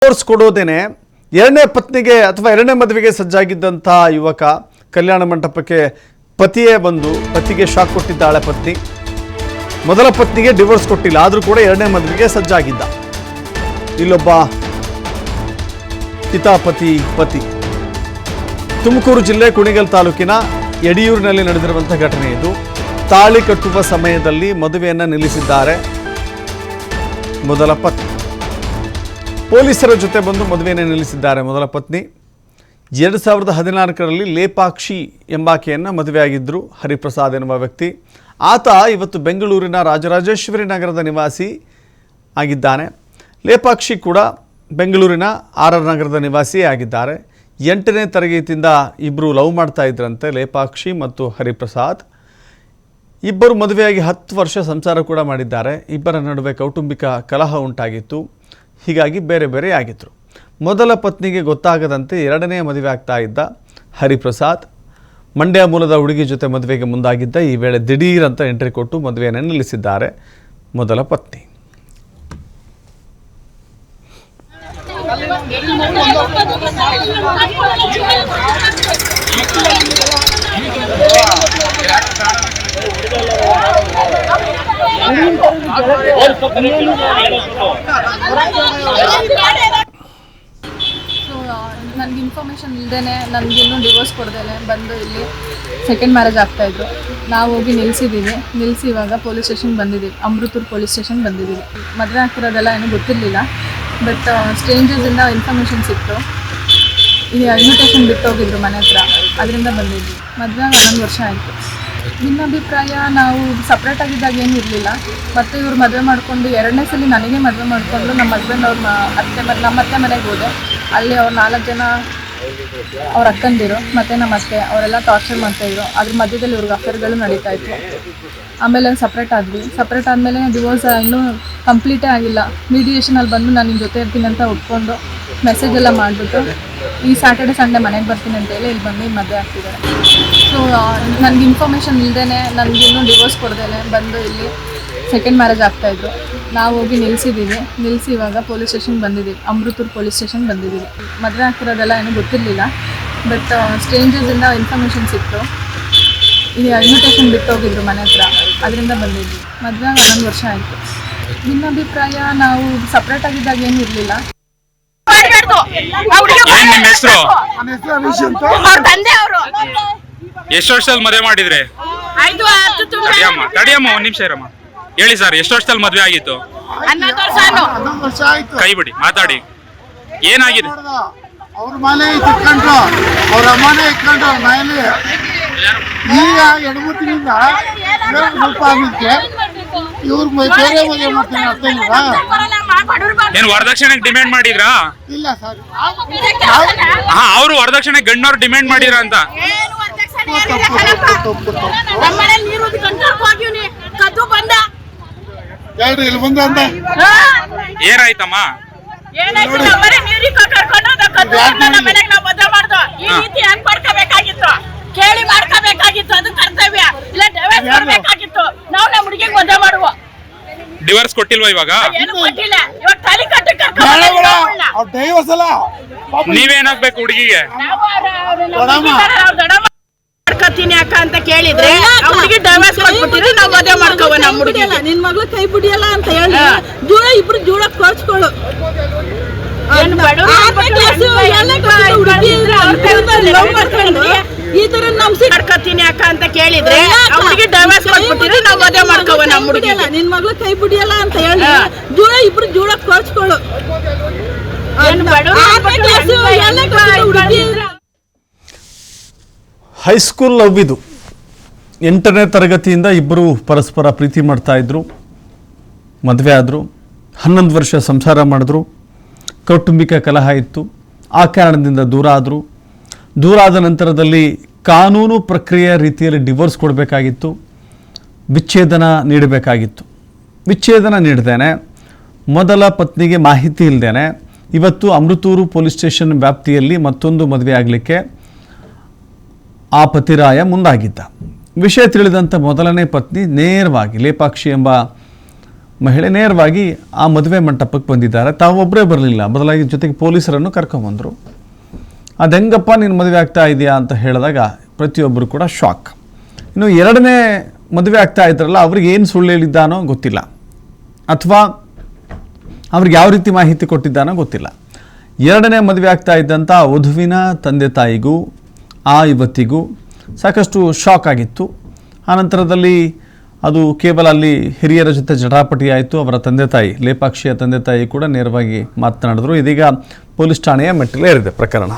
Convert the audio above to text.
Divorce ಕೊಡೋದೇನೆ ಎರಡನೇ ಪತ್ನಿಗೆ ಅಥವಾ ಎರಡನೇ ಮದುವೆಗೆ ಸಜ್ಜಾಗಿದ್ದಂಥ ಯುವಕ ಕಲ್ಯಾಣ ಮಂಟಪಕ್ಕೆ ಪತಿಯೇ ಬಂದು ಪತಿಗೆ ಶಾಕ್ ಕೊಟ್ಟಿದ್ದಾಳೆ ಪತ್ನಿ. ಮೊದಲ ಪತ್ನಿಗೆ ಡಿವೋರ್ಸ್ ಕೊಟ್ಟಿಲ್ಲ, ಆದರೂ ಕೂಡ ಎರಡನೇ ಮದುವೆಗೆ ಸಜ್ಜಾಗಿದ್ದ. ಇಲ್ಲೊಬ್ಬ ಕಿತಾಪತಿ ಪತಿ. ತುಮಕೂರು ಜಿಲ್ಲೆ ಕುಣಿಗಲ್ ತಾಲೂಕಿನ ಯಡಿಯೂರಿನಲ್ಲಿ ನಡೆದಿರುವಂಥ ಘಟನೆ ಇದು. ತಾಳಿ ಕಟ್ಟುವ ಸಮಯದಲ್ಲಿ ಮದುವೆಯನ್ನು ನಿಲ್ಲಿಸಿದ್ದಾರೆ ಮೊದಲ ಪತ್ನಿ. ಪೊಲೀಸರ ಜೊತೆ ಬಂದು ಮದುವೆಯನ್ನು ನಿಲ್ಲಿಸಿದ್ದಾರೆ ಮೊದಲ ಪತ್ನಿ. 2014ರಲ್ಲಿ ಲೇಪಾಕ್ಷಿ ಎಂಬಾಕೆಯನ್ನು ಮದುವೆಯಾಗಿದ್ದರು ಹರಿಪ್ರಸಾದ್ ಎನ್ನುವ ವ್ಯಕ್ತಿ. ಆತ ಇವತ್ತು ಬೆಂಗಳೂರಿನ ರಾಜರಾಜೇಶ್ವರಿ ನಗರದ ನಿವಾಸಿ ಆಗಿದ್ದಾನೆ. ಲೇಪಾಕ್ಷಿ ಕೂಡ ಬೆಂಗಳೂರಿನ RR ನಗರದ ನಿವಾಸಿಯೇ ಆಗಿದ್ದಾರೆ. 8ನೇ ತರಗತಿಯಿಂದ ಇಬ್ಬರು ಲವ್ ಮಾಡ್ತಾ ಇದ್ರಂತೆ, ಲೇಪಾಕ್ಷಿ ಮತ್ತು ಹರಿಪ್ರಸಾದ್. ಇಬ್ಬರು ಮದುವೆಯಾಗಿ 10 ವರ್ಷ ಸಂಸಾರ ಕೂಡ ಮಾಡಿದ್ದಾರೆ. ಇಬ್ಬರ ನಡುವೆ ಕೌಟುಂಬಿಕ ಕಲಹ ಉಂಟಾಗಿತ್ತು. ಹೀಗಾಗಿ ಬೇರೆ ಬೇರೆ ಆಗಿದ್ರು. ಮೊದಲ ಪತ್ನಿಗೆ ಗೊತ್ತಾಗದಂತೆ ಎರಡನೇ ಮದುವೆ ಆಗ್ತಾ ಇದ್ದ ಹರಿಪ್ರಸಾದ್ ಮಂಡ್ಯ ಮೂಲದ ಹುಡುಗಿ ಜೊತೆ ಮದುವೆಗೆ ಮುಂದಾಗಿದ್ದ. ಈ ವೇಳೆ ದಿಢೀರ್ ಅಂತ ಎಂಟ್ರಿ ಕೊಟ್ಟು ಮದುವೆಯನ್ನು ನಿಲ್ಲಿಸಿದ್ದಾರೆ ಮೊದಲ ಪತ್ನಿ. ನನಗೆ ಇನ್ಫಾರ್ಮೇಷನ್ ಇಲ್ಲದೇ ನನಗಿನ್ನೂ ಡಿವೋರ್ಸ್ ಕೊಡ್ದೇನೆ ಬಂದು ಇಲ್ಲಿ ಸೆಕೆಂಡ್ ಮ್ಯಾರೇಜ್ ಆಗ್ತಾಯಿದ್ರು. ನಾವು ಹೋಗಿ ನಿಲ್ಲಿಸಿ ಇವಾಗ ಪೊಲೀಸ್ ಸ್ಟೇಷನ್ಗೆ ಬಂದಿದ್ದೀವಿ, ಅಮೃತೂರು ಪೊಲೀಸ್ ಸ್ಟೇಷನ್ಗೆ ಬಂದಿದ್ದೀವಿ. ಮದುವೆ ಆಗ್ತಿರೋದೆಲ್ಲ ಏನೂ ಗೊತ್ತಿರಲಿಲ್ಲ. ಬಟ್ ಸ್ಟ್ರೇಂಜರ್ಸಿಂದ ಇನ್ಫಾರ್ಮೇಷನ್ ಸಿಕ್ತು. ಈ ಇನ್ವಿಟೇಷನ್ ಬಿಟ್ಟೋಗಿದ್ರು ಮನೆ ಹತ್ರ, ಅದರಿಂದ ಬಂದಿದ್ವಿ. ಮದುವೆ 11 ವರ್ಷ ಆಯಿತು. ಭಿನ್ನಾಭಿಪ್ರಾಯ ನಾವು ಸಪ್ರೇಟಾಗಿದ್ದಾಗ ಏನೂ ಇರಲಿಲ್ಲ. ಮತ್ತು ಇವ್ರು ಮದುವೆ ಮಾಡಿಕೊಂಡು ಎರಡನೇ ಸಲ ನನಗೆ ಮದುವೆ ಮಾಡಿಕೊಂಡು ನಮ್ಮ ಹಸ್ಬೆಂಡ್ ನಮ್ಮ ಅತ್ತೆ ಮನೆಗೆ ಹೋದೆ. ಅಲ್ಲಿ ಅವ್ರು 4 ಜನ ಅವ್ರ ಅಕ್ಕಂದಿರು ಮತ್ತು ನಮ್ಮ ಅತ್ತೆ ಅವರೆಲ್ಲ ಟಾರ್ಚರ್ ಮಾಡ್ತಾಯಿದ್ರು. ಅದ್ರ ಮಧ್ಯದಲ್ಲಿ ಇವ್ರಿಗೆ ಅಫೇರ್ಗಳು ನಡೀತಾಯಿತ್ತು. ಆಮೇಲೆ ಸಪ್ರೇಟ್ ಆದಮೇಲೆ ಡಿವೋರ್ಸ್ ಇನ್ನೂ ಕಂಪ್ಲೀಟೇ ಆಗಿಲ್ಲ. ಮೀಡಿಯೇಷನಲ್ಲಿ ಬಂದು ನಾನು ನಿಮ್ಮ ಜೊತೆ ಇರ್ತೀನಿ ಅಂತ ಒಪ್ಕೊಂಡು ಮೆಸೇಜ್ ಎಲ್ಲ ಮಾಡಿಬಿಟ್ಟು ಈ ಸ್ಯಾಟರ್ಡೆ ಸಂಡೇ ಮನೆಗೆ ಬರ್ತೀನಿ ಅಂತೇಳಿ ಇಲ್ಲಿ ಬಂದು ಮದುವೆ ಆಗ್ತಿದ್ದಾರೆ. ಸೊ ನನಗೆ ಇನ್ಫಾರ್ಮೇಷನ್ ಇಲ್ಲದೇ ನನಗಿನ್ನೂ ಡಿವೋರ್ಸ್ ಕೊಡ್ದೇನೆ ಬಂದು ಇಲ್ಲಿ ಸೆಕೆಂಡ್ ಮ್ಯಾರೇಜ್ ಆಗ್ತಾಯಿದ್ರು. ನಾವು ಹೋಗಿ ನಿಲ್ಲಿಸಿ ಇವಾಗ ಪೊಲೀಸ್ ಸ್ಟೇಷನ್ಗೆ ಬಂದಿದ್ದೀವಿ, ಅಮೃತೂರು ಪೊಲೀಸ್ ಸ್ಟೇಷನ್ಗೆ ಬಂದಿದ್ದೀವಿ. ಮದುವೆ ಆಗ್ತಿರೋದೆಲ್ಲ ಏನೂ ಗೊತ್ತಿರಲಿಲ್ಲ. ಬಟ್ ಸ್ಟ್ರೇಂಜರ್ಸಿಂದ ಇನ್ಫಾರ್ಮೇಷನ್ ಸಿಕ್ತು. ಈ ಇನ್ವಿಟೇಷನ್ ಬಿಟ್ಟೋಗಿದ್ರು ಮನೆ ಹತ್ರ, ಅದರಿಂದ ಬಂದಿದ್ವಿ. ಮದುವೆ 11 ವರ್ಷ ಆಯಿತು. ಭಿನ್ನಾಭಿಪ್ರಾಯ ನಾವು ಸಪ್ರೇಟಾಗಿದ್ದಾಗ ಏನೂ ಇರಲಿಲ್ಲ. ಎಷ್ಟು ವರ್ಷದಲ್ಲಿ ಮದುವೆ ಮಾಡಿದ್ರೆ? ತಡಿಯಮ್ಮ 1 ನಿಮಿಷ ಇರಮ್ಮ. ಹೇಳಿ ಸರ್, ಎಷ್ಟು ವರ್ಷದಲ್ಲಿ ಮದುವೆ ಆಗಿತ್ತು? 11 ವರ್ಷ ಆಯ್ತು. ಕೈ ಬಿಡಿ, ಮಾತಾಡಿ. ಏನಾಗಿದೆ? ಅವ್ರ ಮನೆ ಇಟ್ಕೊಂಡ್ರು, ಅವ್ರ ಅಮ್ಮನೆ ಇಟ್ಕೊಂಡ್ರು ಅವ್ರ ಮನೇಲಿ. ಈಗ ಹೆಣ್ಮುತ್ತಿನಿಂದ ಸ್ವಲ್ಪ ಆಗಿದ್ಕೆ ಇವ್ರ ಬೇರೆ ಮದುವೆ ಮಾಡ್ತೀನಿ ಅರ್ಥ ಇಲ್ವಾ? ಏನ್ ವರದಕ್ಷಿಣೆಗೆ ಡಿಮ್ಯಾಂಡ್ ಮಾಡಿದ್ರಾ? ಇಲ್ಲ ಸರ್, ಅವರು ವರದಕ್ಷಿಣೆ ಗಂಡವ್ರು ಡಿಮ್ಯಾಂಡ್ ಮಾಡಿದ್ರ ಅಂತ. ಹೇಳ್ರಿ ಇಲ್ಲಿ ಬಂದ ಅಂತ ಏನಾಯ್ತಮ್ಮ? ಕೇಳಿ ಮಾಡ್ಕೋಬೇಕಾಗಿತ್ತು, ಅದು ಕರ್ತವ್ಯ. ಇಲ್ಲ ಡಿವೋರ್ಸ್ ಕೊಡ್ಬೇಕಾಗಿತ್ತು. ನಾವು ನಮ್ಮ ಹುಡುಗಿಗೆ ಮದುವೆ ಮಾಡುವ. ಡಿವೋರ್ಸ್ ಕೊಟ್ಟಿಲ್ವಾ ಇವಾಗ? ಏನು ಕೊಟ್ಟಿಲ್ಲ. ಇವಾಗ ತಾಳಿ ಕಟ್ಟಕ್ಕೆ ಡೈವರ್ಸ್ ಅಲ್ಲ. ನೀವೇನಾಗ್ಬೇಕು ಹುಡುಗಿಗೆ? ಮಾಡ್ಕೊತೀನಿ ಅಕ್ಕ ಅಂತ ಕೇಳಿದ್ರೆ ಹುಡುಗಿ ಡೈವರ್ಸ್ ಕೊಟ್ಬಿಟ್ಟಿದ್ರೆ ನಾವು ಮದುವೆ ಮಾಡ್ಕೋವ. ನಮ್ಮ ಹುಡುಗಿ ನಿನ್ ಮಗಳು ಕೈ ಬಿಡಿಯಲ್ಲ ಅಂತ ಹೇಳಿ ಜೂಳ ಇಬ್ರು ಜೂಳ ಕೊಡ್ಸ್ಕೊಳ್ಳು. ಈ ತರ ಮಾಡ್ಕೊತೀನಿ ಅಕ್ಕ ಅಂತ ಕೇಳಿದ್ರೆ ಹುಡುಗಿ ಡೈವರ್ಸ್ ಕೊಟ್ಬಿಟ್ಟಿದ್ರೆ ನಾವು ಮದುವೆ ಮಾಡ್ಕೋವ. ನಮ್ಮ ಹುಡುಗಿ ನಿನ್ ಮಗಳು ಕೈ ಬಿಡಿಯಲ್ಲ ಅಂತ ಹೇಳಿ ಜೂಳ ಇಬ್ರು ಜೂಳ ಕೊಡ್ಸ್ಕೊಳ್ಳು. ಹೈಸ್ಕೂಲ್ ಲವ್ ಇದು. 8ನೇ ತರಗತಿಯಿಂದ ಇಬ್ಬರು ಪರಸ್ಪರ ಪ್ರೀತಿ ಮಾಡ್ತಾ ಇದ್ರು, ಮದುವೆ ಆದರು, 11 ವರ್ಷ ಸಂಸಾರ ಮಾಡಿದ್ರು. ಕೌಟುಂಬಿಕ ಕಲಹ ಇತ್ತು, ಆ ಕಾರಣದಿಂದ ದೂರ ಆದರು. ದೂರ ಆದ ನಂತರದಲ್ಲಿ ಕಾನೂನು ಪ್ರಕ್ರಿಯೆ ರೀತಿಯಲ್ಲಿ ಡಿವೋರ್ಸ್ ಕೊಡಬೇಕಾಗಿತ್ತು, ವಿಚ್ಛೇದನ ನೀಡಬೇಕಾಗಿತ್ತು. ವಿಚ್ಛೇದನ ನೀಡ್ದೇನೆ, ಮೊದಲ ಪತ್ನಿಗೆ ಮಾಹಿತಿ ಇಲ್ಲದೇನೆ ಇವತ್ತು ಅಮೃತೂರು ಪೊಲೀಸ್ ಸ್ಟೇಷನ್ ವ್ಯಾಪ್ತಿಯಲ್ಲಿ ಮತ್ತೊಂದು ಮದುವೆ ಆಗಲಿಕ್ಕೆ ಆ ಪತಿರಾಯ ಮುಂದಾಗಿದ್ದ. ವಿಷಯ ತಿಳಿದಂಥ ಮೊದಲನೇ ಪತ್ನಿ ನೇರವಾಗಿ ಲೇಪಾಕ್ಷಿ ಎಂಬ ಮಹಿಳೆ ನೇರವಾಗಿ ಆ ಮದುವೆ ಮಂಟಪಕ್ಕೆ ಬಂದಿದ್ದಾರೆ. ತಾವೊಬ್ಬರೇ ಬರಲಿಲ್ಲ, ಬದಲಾಗಿ ಜೊತೆಗೆ ಪೊಲೀಸರನ್ನು ಕರ್ಕೊಂಬಂದರು. ಅದು ಹೆಂಗಪ್ಪ ನೀನು ಮದುವೆ ಆಗ್ತಾ ಇದೆಯಾ ಅಂತ ಹೇಳಿದಾಗ ಪ್ರತಿಯೊಬ್ಬರು ಕೂಡ ಶಾಕ್. ಇನ್ನು ಎರಡನೇ ಮದುವೆ ಆಗ್ತಾ ಇದ್ರಲ್ಲ, ಅವ್ರಿಗೆ ಏನು ಸುಳ್ಳು ಹೇಳಿದ್ದಾನೋ ಗೊತ್ತಿಲ್ಲ, ಅಥವಾ ಅವ್ರಿಗೆ ಯಾವ ರೀತಿ ಮಾಹಿತಿ ಕೊಟ್ಟಿದ್ದಾನೋ ಗೊತ್ತಿಲ್ಲ. ಎರಡನೇ ಮದುವೆ ಆಗ್ತಾ ಇದ್ದಂಥ ವಧುವಿನ ತಂದೆ ತಾಯಿಗೂ ಆ ಯುವತಿಗೂ ಸಾಕಷ್ಟು ಶಾಕ್ ಆಗಿತ್ತು. ಆನಂತರದಲ್ಲಿ ಅದು ಕೇವಲ ಅಲ್ಲಿ ಹಿರಿಯರ ಜೊತೆ ಜಟಾಪಟಿ ಆಯಿತು. ಅವರ ತಂದೆ ತಾಯಿ, ಲೇಪಾಕ್ಷಿಯ ತಂದೆ ತಾಯಿ ಕೂಡ ನೇರವಾಗಿ ಮಾತನಾಡಿದ್ರು. ಇದೀಗ ಪೊಲೀಸ್ ಠಾಣೆಯ ಮೆಟ್ಟಿಲೇರಿದೆ ಪ್ರಕರಣ.